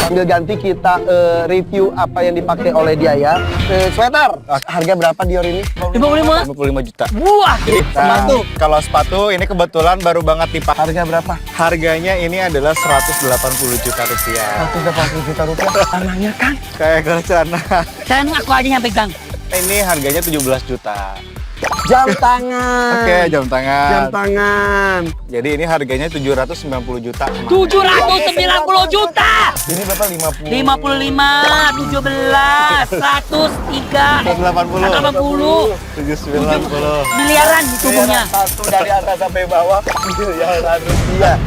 Sambil ganti kita review apa yang dipakai oleh dia ya. Sweater, harga berapa Dior ini? 55 juta. Wah, Sepatu. Kalau sepatu ini kebetulan baru banget dipakai. Harga berapa? Harganya ini adalah 180 juta rupiah. 180 juta rupiah. Tanahnya kan? Kayak kalau celana. kan aku aja yang pegang. Ini harganya 17 juta. Jam tangan. Oke, jam tangan. Jam tangan. Jadi ini harganya 790 juta. 790 juta. Ini berapa? 50. 55, 17, 103, 180. 790. miliaran tubuhnya. Satu dari atas sampai bawah. Miliaran rupiah.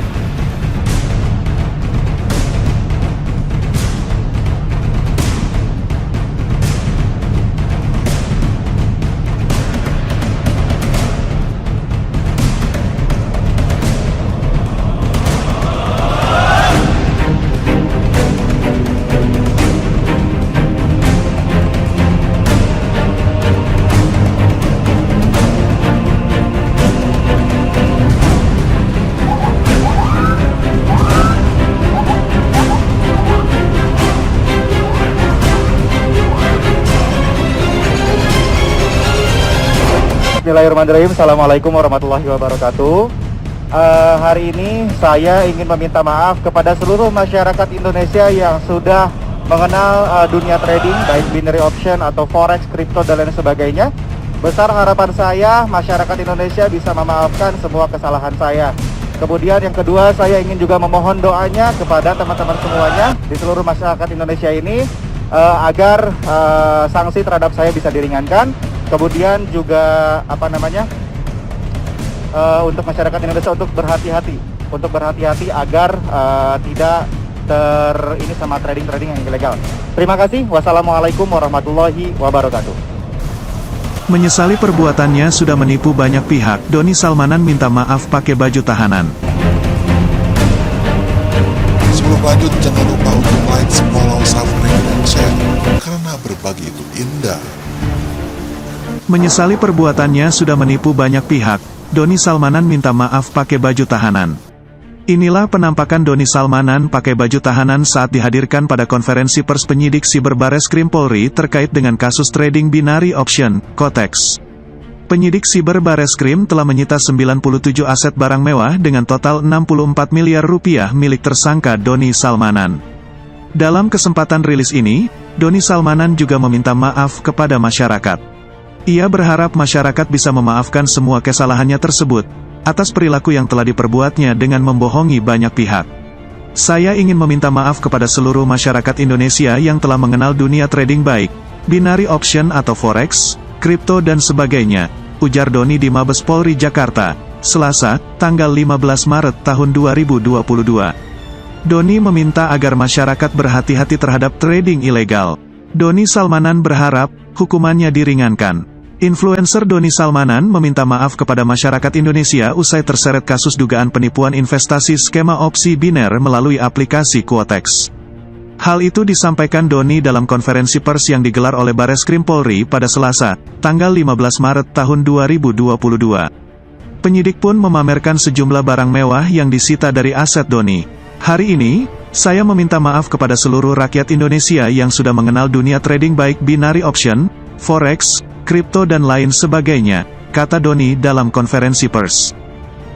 Bismillahirrahmanirrahim. Assalamualaikum warahmatullahi wabarakatuh. Hari ini saya ingin meminta maaf kepada seluruh masyarakat Indonesia yang sudah mengenal dunia trading, baik binary option atau forex, kripto dan lain sebagainya. Besar harapan saya masyarakat Indonesia bisa memaafkan semua kesalahan saya. Kemudian yang kedua, saya ingin juga memohon doanya kepada teman-teman semuanya di seluruh masyarakat Indonesia ini agar sanksi terhadap saya bisa diringankan. Kemudian juga untuk masyarakat Indonesia untuk berhati-hati agar tidak ini sama trading yang ilegal. Terima kasih. Wassalamualaikum warahmatullahi wabarakatuh. Menyesali perbuatannya sudah menipu banyak pihak, Doni Salmanan minta maaf pakai baju tahanan. Sebelum lanjut, jangan lupa untuk like, follow, subscribe, dan share, karena berbagi itu indah. Menyesali perbuatannya sudah menipu banyak pihak, Doni Salmanan minta maaf pakai baju tahanan. Inilah penampakan Doni Salmanan pakai baju tahanan saat dihadirkan pada konferensi pers penyidik Siber Bareskrim Polri terkait dengan kasus trading binary option, Kotex. Penyidik Siber Bareskrim telah menyita 97 aset barang mewah dengan total 64 miliar rupiah milik tersangka Doni Salmanan. Dalam kesempatan rilis ini, Doni Salmanan juga meminta maaf kepada masyarakat. Ia berharap masyarakat bisa memaafkan semua kesalahannya tersebut, atas perilaku yang telah diperbuatnya dengan membohongi banyak pihak. Saya ingin meminta maaf kepada seluruh masyarakat Indonesia yang telah mengenal dunia trading baik, binary option atau forex, kripto dan sebagainya, ujar Doni di Mabes Polri Jakarta, Selasa, tanggal 15 Maret tahun 2022. Doni meminta agar masyarakat berhati-hati terhadap trading ilegal. Doni Salmanan berharap hukumannya diringankan. Influencer Doni Salmanan meminta maaf kepada masyarakat Indonesia usai terseret kasus dugaan penipuan investasi skema opsi biner melalui aplikasi Quotex. Hal itu disampaikan Doni dalam konferensi pers yang digelar oleh Bareskrim Polri pada Selasa, tanggal 15 Maret tahun 2022. Penyidik pun memamerkan sejumlah barang mewah yang disita dari aset Doni. Hari ini, saya meminta maaf kepada seluruh rakyat Indonesia yang sudah mengenal dunia trading baik binary option, forex, kripto dan lain sebagainya, kata Doni dalam konferensi pers.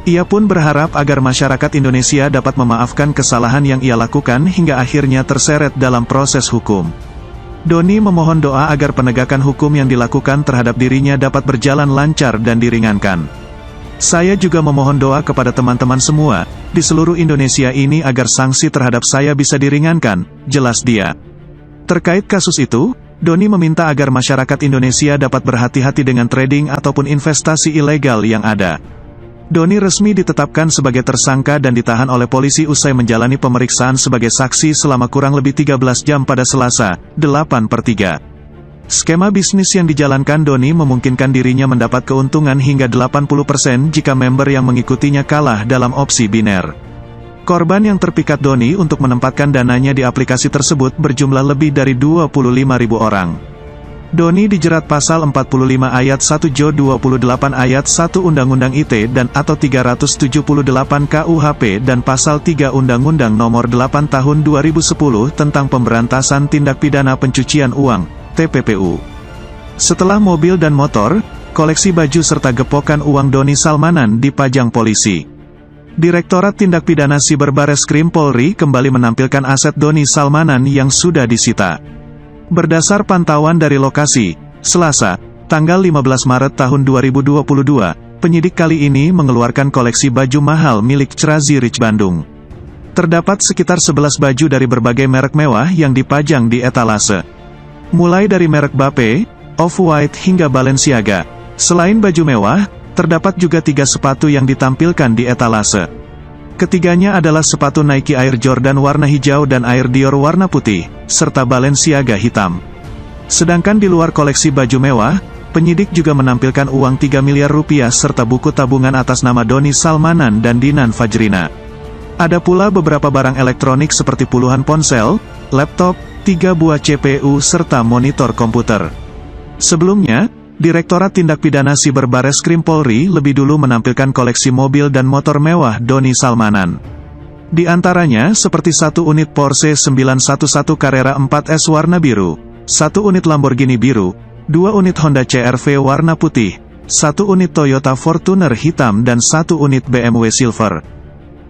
Ia pun berharap agar masyarakat Indonesia dapat memaafkan kesalahan yang ia lakukan hingga akhirnya terseret dalam proses hukum. Doni memohon doa agar penegakan hukum yang dilakukan terhadap dirinya dapat berjalan lancar dan diringankan. Saya juga memohon doa kepada teman-teman semua, di seluruh Indonesia ini agar sanksi terhadap saya bisa diringankan, jelas dia. Terkait kasus itu, Doni meminta agar masyarakat Indonesia dapat berhati-hati dengan trading ataupun investasi ilegal yang ada. Doni resmi ditetapkan sebagai tersangka dan ditahan oleh polisi usai menjalani pemeriksaan sebagai saksi selama kurang lebih 13 jam pada Selasa, 8/3. Skema bisnis yang dijalankan Doni memungkinkan dirinya mendapat keuntungan hingga 80% jika member yang mengikutinya kalah dalam opsi biner. Korban yang terpikat Doni untuk menempatkan dananya di aplikasi tersebut berjumlah lebih dari 25.000 orang. Doni dijerat pasal 45 ayat 1 Jo 28 ayat 1 Undang-Undang ITE dan atau 378 KUHP dan pasal 3 Undang-Undang Nomor 8 Tahun 2010 tentang Pemberantasan Tindak Pidana Pencucian Uang, TPPU. Setelah mobil dan motor, koleksi baju serta gepokan uang Doni Salmanan dipajang polisi. Direktorat Tindak Pidana Siber Bareskrim Polri kembali menampilkan aset Doni Salmanan yang sudah disita. Berdasar pantauan dari lokasi, Selasa, tanggal 15 Maret tahun 2022, penyidik kali ini mengeluarkan koleksi baju mahal milik Crazy Rich Bandung. Terdapat sekitar 11 baju dari berbagai merek mewah yang dipajang di etalase. Mulai dari merek Bape, Off-White hingga Balenciaga. Selain baju mewah, terdapat juga 3 sepatu yang ditampilkan di etalase. Ketiganya adalah sepatu Nike Air Jordan warna hijau dan Air Dior warna putih, serta Balenciaga hitam. Sedangkan di luar koleksi baju mewah, penyidik juga menampilkan uang 3 miliar rupiah serta buku tabungan atas nama Doni Salmanan dan Dinan Fajrina. Ada pula beberapa barang elektronik seperti puluhan ponsel, laptop, 3 buah CPU serta monitor komputer. Sebelumnya, Direktorat Tindak Pidana Siber Bareskrim Polri lebih dulu menampilkan koleksi mobil dan motor mewah Doni Salmanan. Di antaranya seperti 1 unit Porsche 911 Carrera 4S warna biru, 1 unit Lamborghini biru, 2 unit Honda CR-V warna putih, 1 unit Toyota Fortuner hitam dan 1 unit BMW Silver.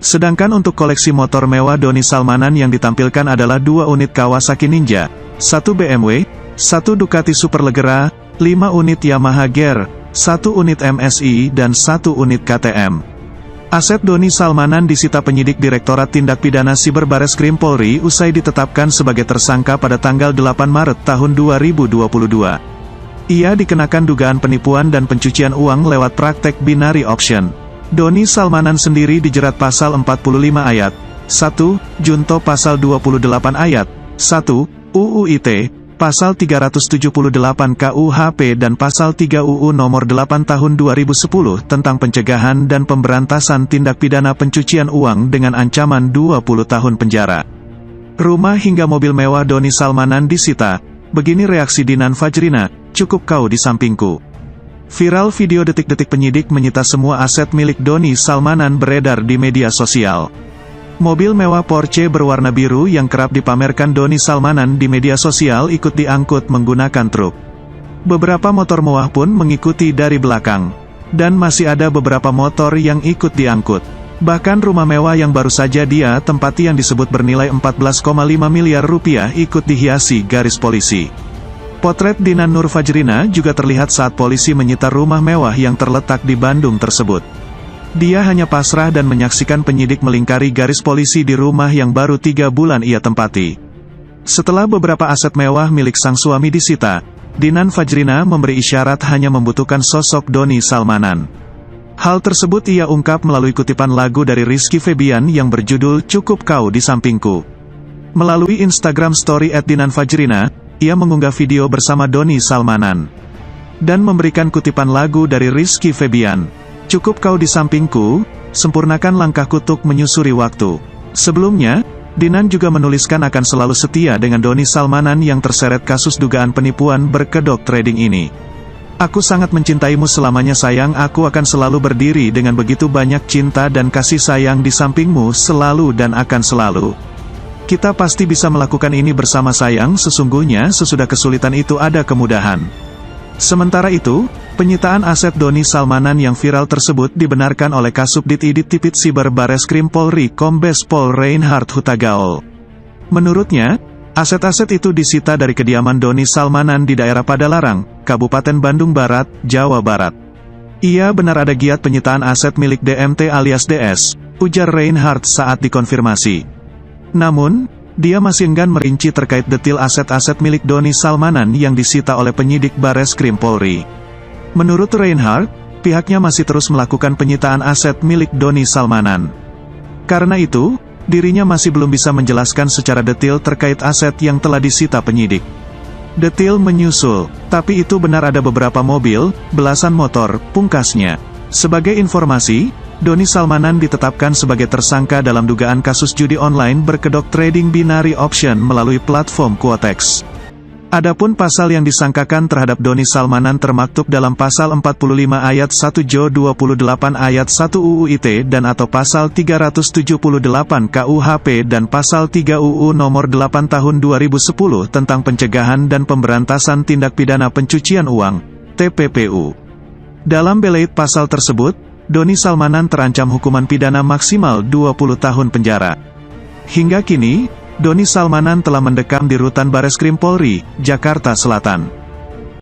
Sedangkan untuk koleksi motor mewah Doni Salmanan yang ditampilkan adalah 2 unit Kawasaki Ninja, 1 BMW, 1 Ducati Superleggera, 5 unit Yamaha Gear, 1 unit MSI dan 1 unit KTM. Aset Doni Salmanan disita penyidik Direktorat Tindak Pidana Siber Bareskrim Polri usai ditetapkan sebagai tersangka pada tanggal 8 Maret tahun 2022. Ia dikenakan dugaan penipuan dan pencucian uang lewat praktek binary option. Doni Salmanan sendiri dijerat pasal 45 ayat 1, Junto pasal 28 ayat 1, UU ITE, pasal 378 KUHP dan pasal 3 UU Nomor 8 Tahun 2010 tentang pencegahan dan pemberantasan tindak pidana pencucian uang dengan ancaman 20 tahun penjara. Rumah hingga mobil mewah Doni Salmanan disita. Begini reaksi Dinan Fajrina, "Cukup kau di sampingku." Viral video detik-detik penyidik menyita semua aset milik Doni Salmanan beredar di media sosial. Mobil mewah Porsche berwarna biru yang kerap dipamerkan Doni Salmanan di media sosial ikut diangkut menggunakan truk. Beberapa motor mewah pun mengikuti dari belakang. Dan masih ada beberapa motor yang ikut diangkut. Bahkan rumah mewah yang baru saja dia tempati yang disebut bernilai 14,5 miliar rupiah ikut dihiasi garis polisi. Potret Dinan Nur Fajrina juga terlihat saat polisi menyita rumah mewah yang terletak di Bandung tersebut. Dia hanya pasrah dan menyaksikan penyidik melingkari garis polisi di rumah yang baru 3 bulan ia tempati. Setelah beberapa aset mewah milik sang suami disita, Dinan Fajrina memberi isyarat hanya membutuhkan sosok Doni Salmanan. Hal tersebut ia ungkap melalui kutipan lagu dari Rizky Febian yang berjudul "Cukup Kau di Sampingku". Melalui Instagram Story @Dinan Fajrina, ia mengunggah video bersama Doni Salmanan dan memberikan kutipan lagu dari Rizky Febian. "Cukup kau di sampingku, sempurnakan langkahku untuk menyusuri waktu." Sebelumnya, Dinan juga menuliskan akan selalu setia dengan Doni Salmanan yang terseret kasus dugaan penipuan berkedok trading ini. "Aku sangat mencintaimu selamanya sayang, aku akan selalu berdiri dengan begitu banyak cinta dan kasih sayang di sampingmu selalu dan akan selalu. Kita pasti bisa melakukan ini bersama sayang, sesungguhnya sesudah kesulitan itu ada kemudahan." Sementara itu, penyitaan aset Doni Salmanan yang viral tersebut dibenarkan oleh Kasubdit Idit Tipit Siber Bareskrim Polri Kombes Pol Reinhard Hutagaol. Menurutnya, aset-aset itu disita dari kediaman Doni Salmanan di daerah Padalarang, Kabupaten Bandung Barat, Jawa Barat. "Iya benar ada giat penyitaan aset milik DMT alias DS, ujar Reinhard saat dikonfirmasi. Namun, dia masih enggan merinci terkait detil aset-aset milik Doni Salmanan yang disita oleh penyidik Bareskrim Polri. Menurut Reinhard, pihaknya masih terus melakukan penyitaan aset milik Doni Salmanan. Karena itu, dirinya masih belum bisa menjelaskan secara detil terkait aset yang telah disita penyidik. Detil menyusul, tapi itu benar ada beberapa mobil, belasan motor, pungkasnya. Sebagai informasi, Doni Salmanan ditetapkan sebagai tersangka dalam dugaan kasus judi online berkedok trading binary option melalui platform Quotex. Adapun pasal yang disangkakan terhadap Doni Salmanan termaktub dalam pasal 45 ayat 1 Jo 28 ayat 1 UU ITE dan atau pasal 378 KUHP dan pasal 3 UU nomor 8 tahun 2010 tentang pencegahan dan pemberantasan tindak pidana pencucian uang, TPPU. Dalam belait pasal tersebut, Doni Salmanan terancam hukuman pidana maksimal 20 tahun penjara. Hingga kini, Doni Salmanan telah mendekam di Rutan Bareskrim Polri, Jakarta Selatan.